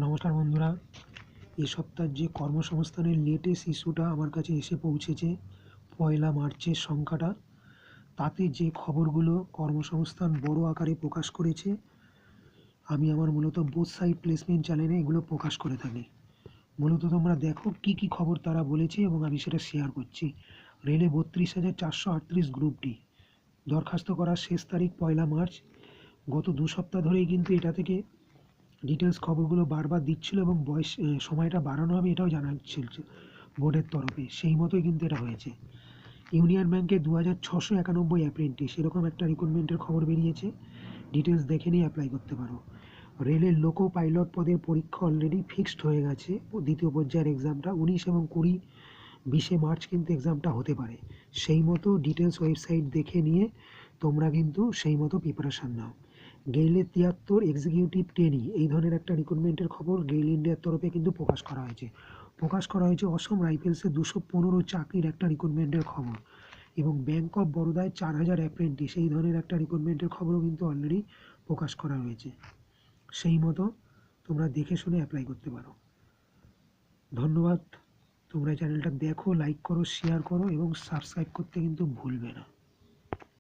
নমস্কার বন্ধুরা, এই সপ্তাহের যে কর্মসংস্থানের লেটেস্ট ইস্যুটা আমার কাছে এসে পৌঁছেছে 1 মার্চের সংখ্যাটা, তাতে যে খবরগুলো কর্মসংস্থান বড় আকারে প্রকাশ করেছে, আমি আমার মূলত বোথ সাইড প্লেসমেন্ট চ্যানেলে এগুলো প্রকাশ করে থাকি। মূলত তোমরা দেখো কি খবর তারা বলেছে এবং আমি সেটা শেয়ার করছি। রেলে 32,438 গ্রুপ ডি দরখাস্ত করার শেষ তারিখ 1 মার্চ। গত 2 সপ্তাহ ধরেই কিন্তু এটা থেকে ডিটেলস খবরগুলো বারবার দিচ্ছিল এবং সময়টা বাড়ানো হবে এটাও জানাচ্ছিল বোর্ডের তরফে। সেই মতোই কিন্তু এটা হয়েছে। ইউনিয়ন ব্যাংকে 2691 অ্যাপ্রেন্টিস এরকম একটা রিক্রুটমেন্টের খবর বেরিয়েছে। ডিটেলস দেখে নিয়ে অ্যাপ্লাই করতে পারো। রেলের লোকো পাইলট পদের পরীক্ষা অলরেডি ফিক্সড হয়ে গেছে। দ্বিতীয় পর্যায়ের এক্সামটা 19 এবং 20 মার্চ কিন্তু এক্সামটা হতে পারে। সেই মতো ডিটেলস ওয়েবসাইট দেখে নিয়ে তোমরা কিন্তু সেই মতো প্রিপারেশান নাও। গেইলের 73 এক্সিকিউটিভ ট্রেনি এই ধরনের একটা রিক্রুটমেন্টের খবর গেইল ইন্ডিয়ার তরফে কিন্তু প্রকাশ করা হয়েছে। অসম রাইফেলসে 215 চাকরির একটা রিক্রুটমেন্টের খবর এবং ব্যাংক অফ বরোদায় 4000 অ্যাপ্রেন্টিস এই ধরনের একটা রিক্রুটমেন্টের খবরও কিন্তু অলরেডি প্রকাশ করা হয়েছে। সেই মতো তোমরা দেখে শুনে অ্যাপ্লাই করতে পারো। ধন্যবাদ। তোমরা চ্যানেলটা দেখো, লাইক করো, শেয়ার করো এবং সাবস্ক্রাইব করতে কিন্তু ভুলবে না।